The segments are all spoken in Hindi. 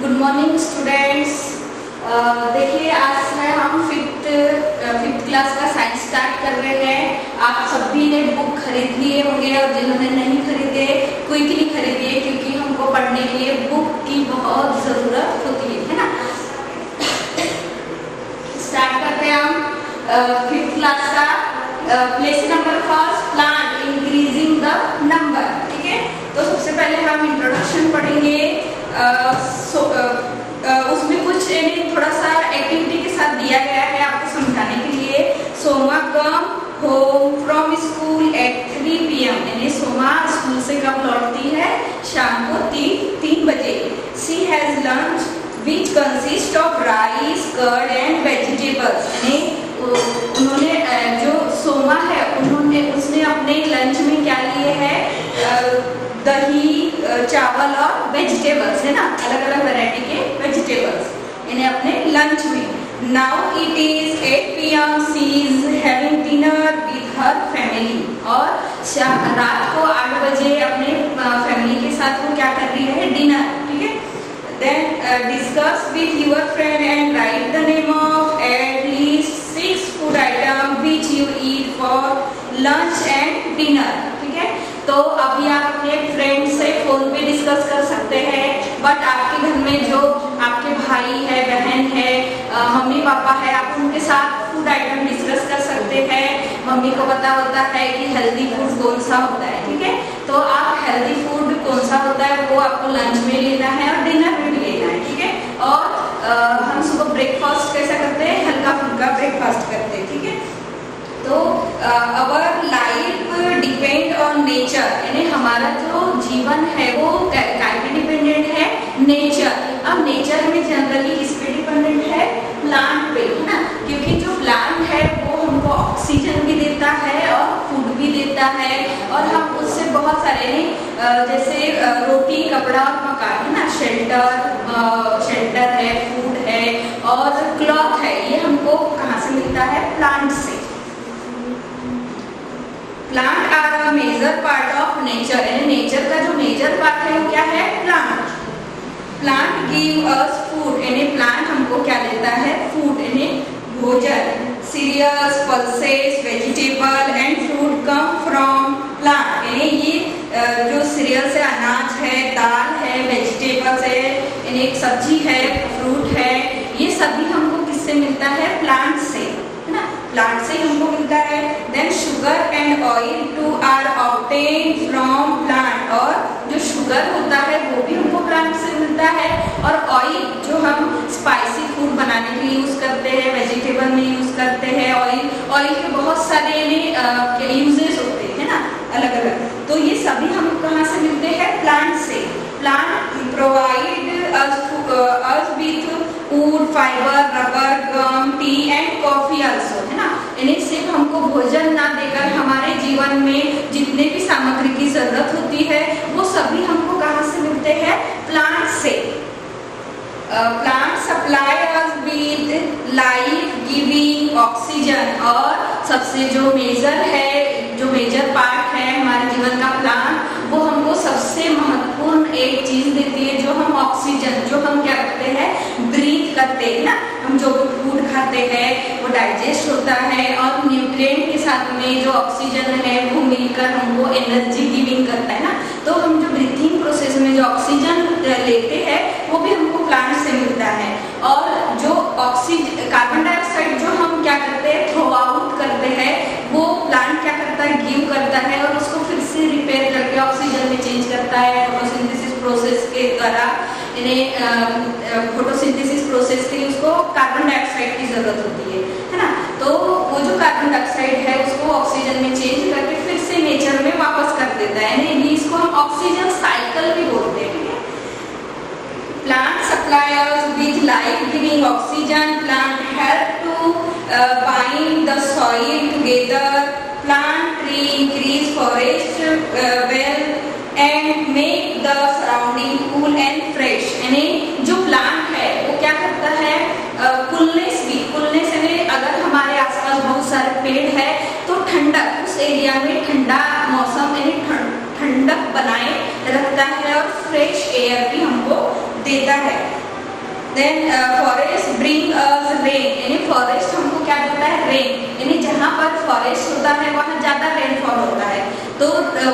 Good morning students. देखिए आज है हम फिफ्थ क्लास का साइंस स्टार्ट कर रहे हैं। आप सभी ने बुक खरीद लिए होंगे और जिन्होंने नहीं खरीदे क्विकली खरीदिए, क्योंकि हमको पढ़ने के लिए बुक की बहुत ज़रूरत होती है ना। स्टार्ट करते हैं हम फिफ्थ क्लास का place number first plant increasing the number. ठीक है, तो सबसे पहले हम इंट्रोडक्शन पढ़ेंगे। उसमें कुछ थोड़ा सा एक्टिविटी के साथ दिया गया है आपको समझाने के लिए। Soma come home from school eight 3 PM, यानी सोमा स्कूल से कब लौटती है? शाम को 3 बजे। She has lunch which consist of rice curd and vegetables, यानी उन्होंने जो सोमा है उसने अपने लंच में क्या लिए है? दही, चावल और वेजिटेबल्स, है ना, अलग अलग वैरायटी के वेजिटेबल्स इन्हें अपने लंच में। Now it is 8 PM, she is having dinner with her family, और रात को 8 बजे अपने फैमिली के साथ वो क्या कर रही है? डिनर। ठीक है, then discuss with your friend and write the name of at least 6 food item which you eat for lunch and dinner. ठीक है, तो अभी आप अपने फ्रेंड से फोन पे डिस्कस कर सकते हैं, बट आपके घर में जो आपके भाई है, बहन है, मम्मी पापा है, आप उनके साथ फूड आइटम डिस्कस कर सकते हैं। मम्मी को पता होता है कि हेल्दी फूड कौन सा होता है। ठीक है, तो आप हेल्दी फूड कौन सा होता है वो आपको लंच में लेना है और डिनर में भी लेना है। ठीक है, और हम सुबह ब्रेकफास्ट कैसा करते हैं? हल्का फुल्का ब्रेकफास्ट करते हैं। ठीक है, तो our life depend on nature, यानी हमारा जो जीवन है वो काय पे डिपेंडेंट है? नेचर। अब नेचर में जनरली किस पे डिपेंडेंट है? प्लांट पे, है ना, क्योंकि जो प्लांट है वो हमको ऑक्सीजन भी देता है और फूड भी देता है, और हम उससे बहुत सारे जैसे रोटी, कपड़ा और मकान, है ना, शेल्टर है, फूड है और क्लॉथ है, ये हमको कहाँ से मिलता है? प्लांट से। Plant are a major part of nature, यानी नेचर का जो मेजर पार्ट है वो क्या है? Plant. Plant give us food, यानी प्लांट हमको क्या देता है? फूड, यानी भोजन। Cereals, pulses, vegetable and fruit come from plant, यानी ये जो सीरियल्स है, अनाज है, दाल है, वेजिटेबल्स है, यानी एक सब्जी है, फ्रूट है, ये सभी हमको किससे मिलता है? प्लांट से, है ना, प्लांट से हमको मिलता है। Then sugar and oil too are obtain from plant, और जो शुगर होता है वो भी हमको प्लांट से मिलता है, और ऑयल जो हम स्पाइसी फूड बनाने के लिए यूज करते हैं, वेजिटेबल में यूज करते हैं। ऑयल के बहुत सारे यूजेस होते हैं ना, अलग अलग, तो ये सभी हम कहाँ से मिलते हैं? प्लांट से। Plant provide us with wood, fiber, rubber, gum, tea and coffee also, है ना, यानी सिर्फ हमको भोजन ना देकर हमारे जीवन में जितने भी सामग्री की जरूरत होती है वो सभी हमको कहाँ से मिलते हैं? प्लांट से। Plant supply us with life giving oxygen, और सबसे जो मेजर पार्ट है हमारे जीवन का प्लांट, वो हमको सबसे महत्वपूर्ण एक चीज देती है, जो हम ऑक्सीजन, जो हम क्या करते हैं? ब्रीथ करते हैं ना, हम जो भी फूड खाते हैं वो डाइजेस्ट होता है, और न्यूट्रिएंट के साथ में जो ऑक्सीजन है वो मिलकर हमको एनर्जी गिविंग करता है ना। तो हम जो ब्रीथिंग प्रोसेस में जो ऑक्सीजन लेते हैं वो भी हमको प्लांट से मिलता है, और जो ऑक्सीजन, कार्बन डाइऑक्साइड जो हम क्या करते हैं? थ्रो आउट करते हैं, वो प्लांट क्या करता है? गिव करता है, और उसको फिर से रिपेयर करके ऑक्सीजन में चेंज करता है फोटोसिंथेसिस प्रोसेस के द्वारा। फोटोसिंथेसिस प्रोसेस के लिए उसको कार्बन डाइऑक्साइड की जरूरत होती है ना, तो वो जो कार्बन डाइऑक्साइड है उसको ऑक्सीजन में चेंज करके फिर से नेचर में वापस कर देता है, यानी इसको हम ऑक्सीजन साइकिल भी बोलते हैं। Plant supply us with life-giving oxygen. Plant help to bind the soil together. Plant tree increase forest wealth and make the surrounding cool and fresh. यानी जो प्लांट है वो क्या करता है? कूलनेस यानी अगर हमारे आसपास बहुत सारे पेड़ है तो ठंडक, उस एरिया में ठंडा मौसम यानी ठंडक बनाए रखता है, और फ्रेश एयर भी हमको देता है। Then forest bring us rain, यानी फॉरेस्ट हमको क्या देता है, रेन, यानी जहाँ पर फॉरेस्ट होता है वहाँ ज्यादा रेनफॉल होता है। तो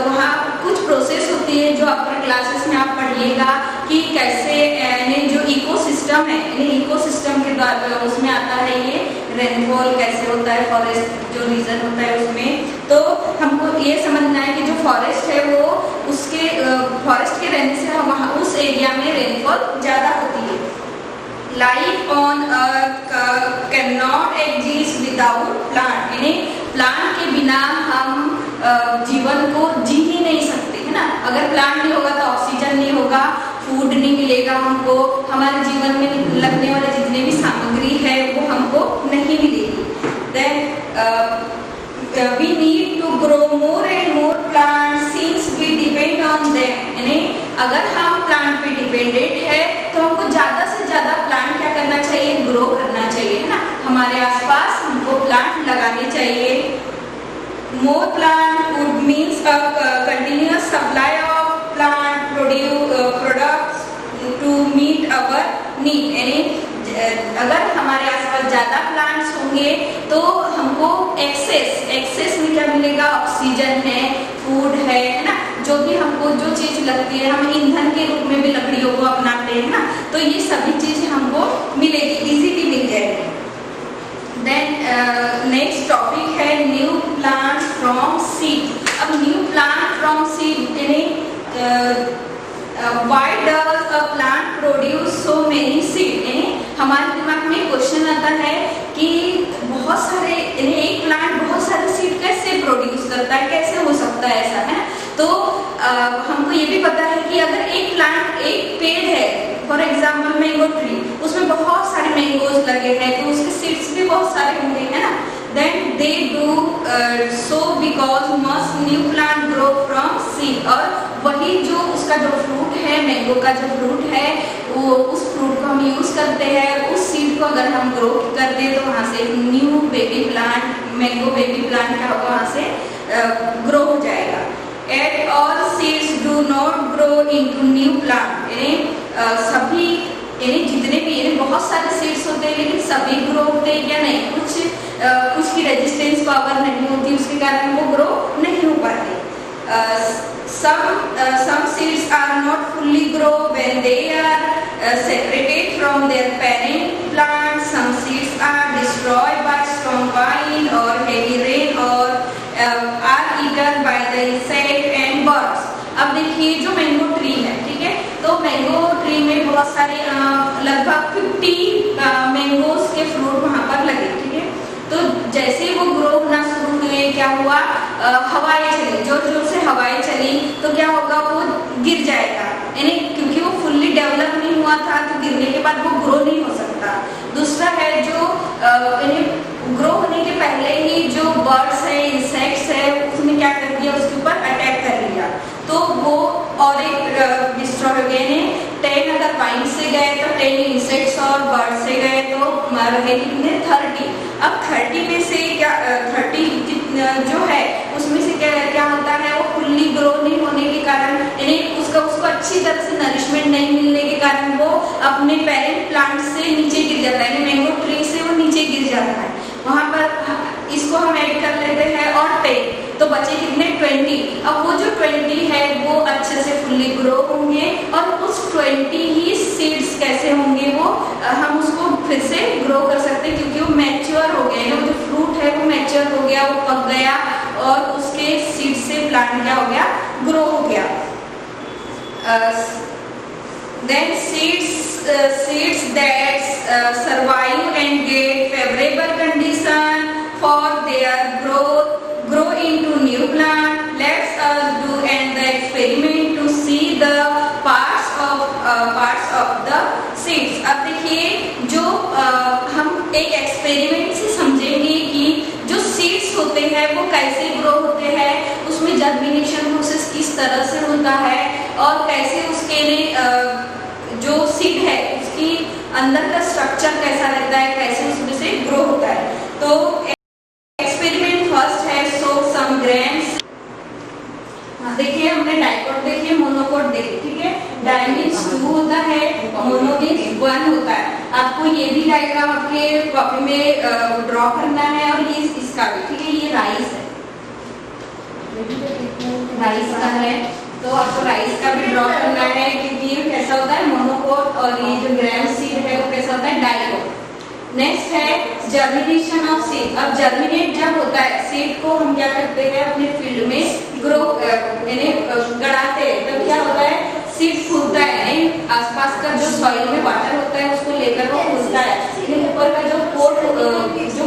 वहाँ कुछ प्रोसेस होती है जो अपर क्लासेस में आप पढ़िएगा कि कैसे यानी जो इकोसिस्टम है, यानी इकोसिस्टम के द्वारा उसमें आता है ये रेनफॉल कैसे होता है, फॉरेस्ट जो रीजन होता है उसमें। तो हमको ये समझना है कि जो फॉरेस्ट है वो उसके फॉरेस्ट के रहने से वहाँ उस एरिया में रेनफॉल ज्यादा होती है। Life on earth can not exist without plant, यानी प्लांट के बिना हम जीवन को जी ही नहीं सकते, है ना। अगर प्लांट नहीं होगा तो ऑक्सीजन नहीं होगा, फूड नहीं मिलेगा हमको, हमारे जीवन में लगने वाले जितने भी सामग्री है वो हमको नहीं मिलेगी। Then we need to grow more and more plants since we depend on them, यानी अगर हम प्लांट पे डिपेंडेंट है तो हमको ज्यादा से ज्यादा प्लांट क्या करना चाहिए, ग्रो करना चाहिए, है ना। हमारे आसपास हमको प्लांट लगाने चाहिए। More plant would means a continuous supply of plant products to meet our need, यानी अगर हमारे आसपास ज्यादा प्लांट्स होंगे तो हमको एक्सेस में क्या मिलेगा, ऑक्सीजन है, फूड है ना, जो भी हमको जो चीज लगती है, हम ईंधन के रूप में भी लकड़ियों को अपनाते हैं ना, तो ये सभी चीजें हमको मिलेगी, इजीली मिल जाएगी। देन नेक्स्ट टॉपिक है न्यू प्लांट फ्रॉम सीड। अब न्यू प्लांट फ्रॉम सीड यानी why does a plant produce so many seed, यानी हमारे दिमाग में क्वेश्चन आता है कि बहुत सारे एक प्लांट बहुत सारे सीड कैसे प्रोड्यूस करता है, कैसे हो सकता है ऐसा, है ना। तो हमको ये भी पता है कि अगर एक प्लांट, एक पेड़ है, फॉर एग्जाम्पल मैंगो ट्री, उसमें बहुत सारे मैंगोज लगे हैं तो उसके सीड्स भी बहुत सारे होंगे, है ना। Then they do so because must new plant grow from seed, और वही जो उसका जो फ्रूट है, मैंगो का जो फ्रूट है, वो उस फ्रूट को हम यूज करते हैं, उस सीड को अगर हम ग्रो कर दें तो वहाँ से new baby plant, mango baby plant क्या होगा, वहाँ से ग्रो हो जाएगा। At all seeds do not grow into new plant, यानी सभी, यानी जितने भी, यानी बहुत सारे सीड्स होते हैं लेकिन सभी ग्रो होते हैं या नहीं, कुछ की रेजिस्टेंस पावर नहीं होती, उसके कारण वो ग्रो नहीं हो पाते। some seeds are not fully grow when they are separated from their parent plant. Some seeds are destroyed by strong wind or heavy rain or are eaten by the insect and birds. अब देखिए जो मैंगो ट्री है, ठीक है, तो मैंगो ट्री में बहुत सारे लगभग 50 मैंगोज के फ्रूट वहाँ पर लगे, ठीक है। तो जैसे वो ग्रो होना शुरू हुए, क्या हुआ, हवाएं चली, जोर जोर से हवाएं चली तो क्या होगा, वो गिर जाएगा, यानी क्योंकि वो फुल्ली डेवलप नहीं हुआ था तो गिरने के बाद वो ग्रो नहीं हो सकता। दूसरा है जो यानी ग्रो होने के पहले ही जो बर्ड्स है, इंसेक्ट्स है, उसने क्या कर दिया, उसके ऊपर अटैक कर लिया, तो वो और एक डिस्ट्रॉय हो गए। 10 अगर वाइन से गए तो 10 इंसेक्ट्स और बर्ड से गए तो रहे कितने, 30। अब 30 में से क्या 30 जो है उसमें से क्या होता है, वो फुल्ली ग्रो नहीं होने के कारण, यानी उसको अच्छी तरह से नरिशमेंट नहीं मिलने के कारण वो अपने पेरेंट प्लांट से नीचे गिर जाता है, मैंगो ट्री से वो नीचे गिर जाता है। वहाँ पर इसको हम ऐड कर लेते हैं और 10, तो बचे कितने, 20। अब वो जो 20 है वो अच्छे से फुल्ली ग्रो होंगे और उस 20 ही सीड्स कैसे होंगे, वो हम उसको फिर से ग्रो कर सकते हैं क्योंकि वो मैच्योर हो गए, वो जो फ्रूट है वो मैच्योर हो गया, वो पक गया और उसके सीड से प्लांट क्या हो गया, ग्रो हो गया। Then seeds that survive and get favorable condition for their growth grow into new plant. Let's us do the experiment to see the parts of the seeds. अब देखिए जो हम एक एक्सपेरिमेंट से समझेंगे कि जो सीड्स होते हैं वो कैसे ग्रो होते हैं, उसमें जर्मिनेशन प्रोसेस किस तरह से होता है और कैसे उसके लिए जो सीड है उसकी अंदर का स्ट्रक्चर कैसा रहता है, कैसे उसमें से ग्रो होता है। तो एक्सपेरिमेंट फर्स्ट है सोक सम ग्रेन्स। देखिए हमने डाइकोट देखिए, मोनोकोट देखिए, ठीक है। डाई मीन्स 2 होता है, मोनो मीन्स 1 होता है। आपको ये भी डायग्राम आपके कॉपी में ड्रॉ करना है और ये इसका भी, ठीक है। ये राइस है, राइस का है, तो आपको राइस का भी ड्रॉ करना है क्योंकि ये कैसा होता है मोनोकोट, और ये जो ग्राम सीड है वो कैसा होता है डाइकोट। नेक्स्ट है जर्मिनेशन ऑफ सीड। अब जर्मिनेट जब होता है सीड को हम क्या करते हैं अपने फील्ड में ग्रो यानी गड़ाते हैं, तब क्या होता है सीड फूलता है, नहीं आसपास का जो सॉइल में वाटर होता है उसको लेकर वो फूलता है, लेकिन ऊपर का जो कोट जो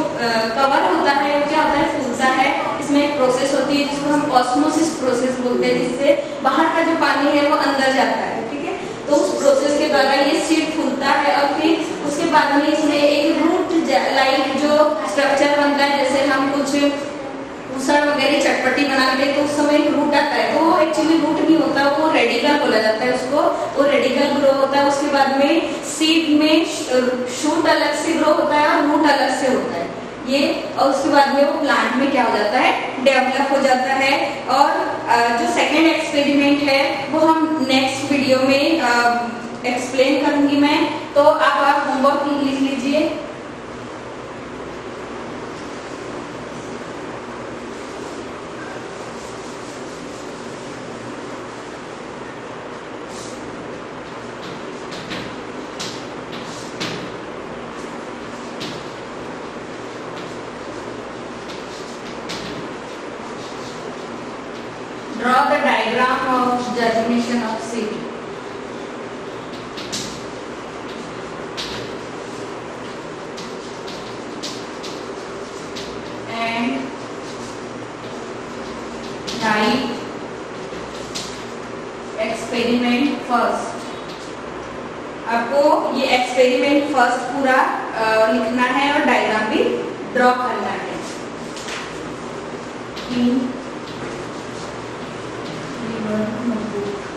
कवर होता है वो क्या होता है फूलता है। इसमें एक प्रोसेस होती है जिसको हम ऑस्मोसिस प्रोसेस बोलते हैं, जिससे बाहर का जो पानी है वो अंदर जाता है, ठीक है। तो उस प्रोसेस के द्वारा ये सीड फूलता है और फिर उसके बाद में इसमें एक रूट लाइक जो स्ट्रक्चर बनता है, जैसे हम कुछ उसड़ वगैरह चटपटी बनाते हैं तो उस समय एक रूट आता है, तो वो एक्चुअली रूट नहीं होता, वो रेडिकल बोला जाता है उसको, वो रेडिकल ग्रो होता है। उसके बाद में सीड में शूट अलग से ग्रो होता है और रूट अलग से होता है ये, और उसके बाद में वो प्लांट में क्या हो जाता है डेवलप हो जाता है। और जो सेकेंड एक्सपेरिमेंट है वो हम नेक्स्ट वीडियो में एक्सप्लेन करूंगी मैं, तो आप होमवर्क लिख लीजिए। Draw the diagram of germination of seed. And write experiment first. आपको ये एक्सपेरिमेंट फर्स्ट पूरा लिखना है और डायग्राम भी ड्रॉ करना है। in notebook।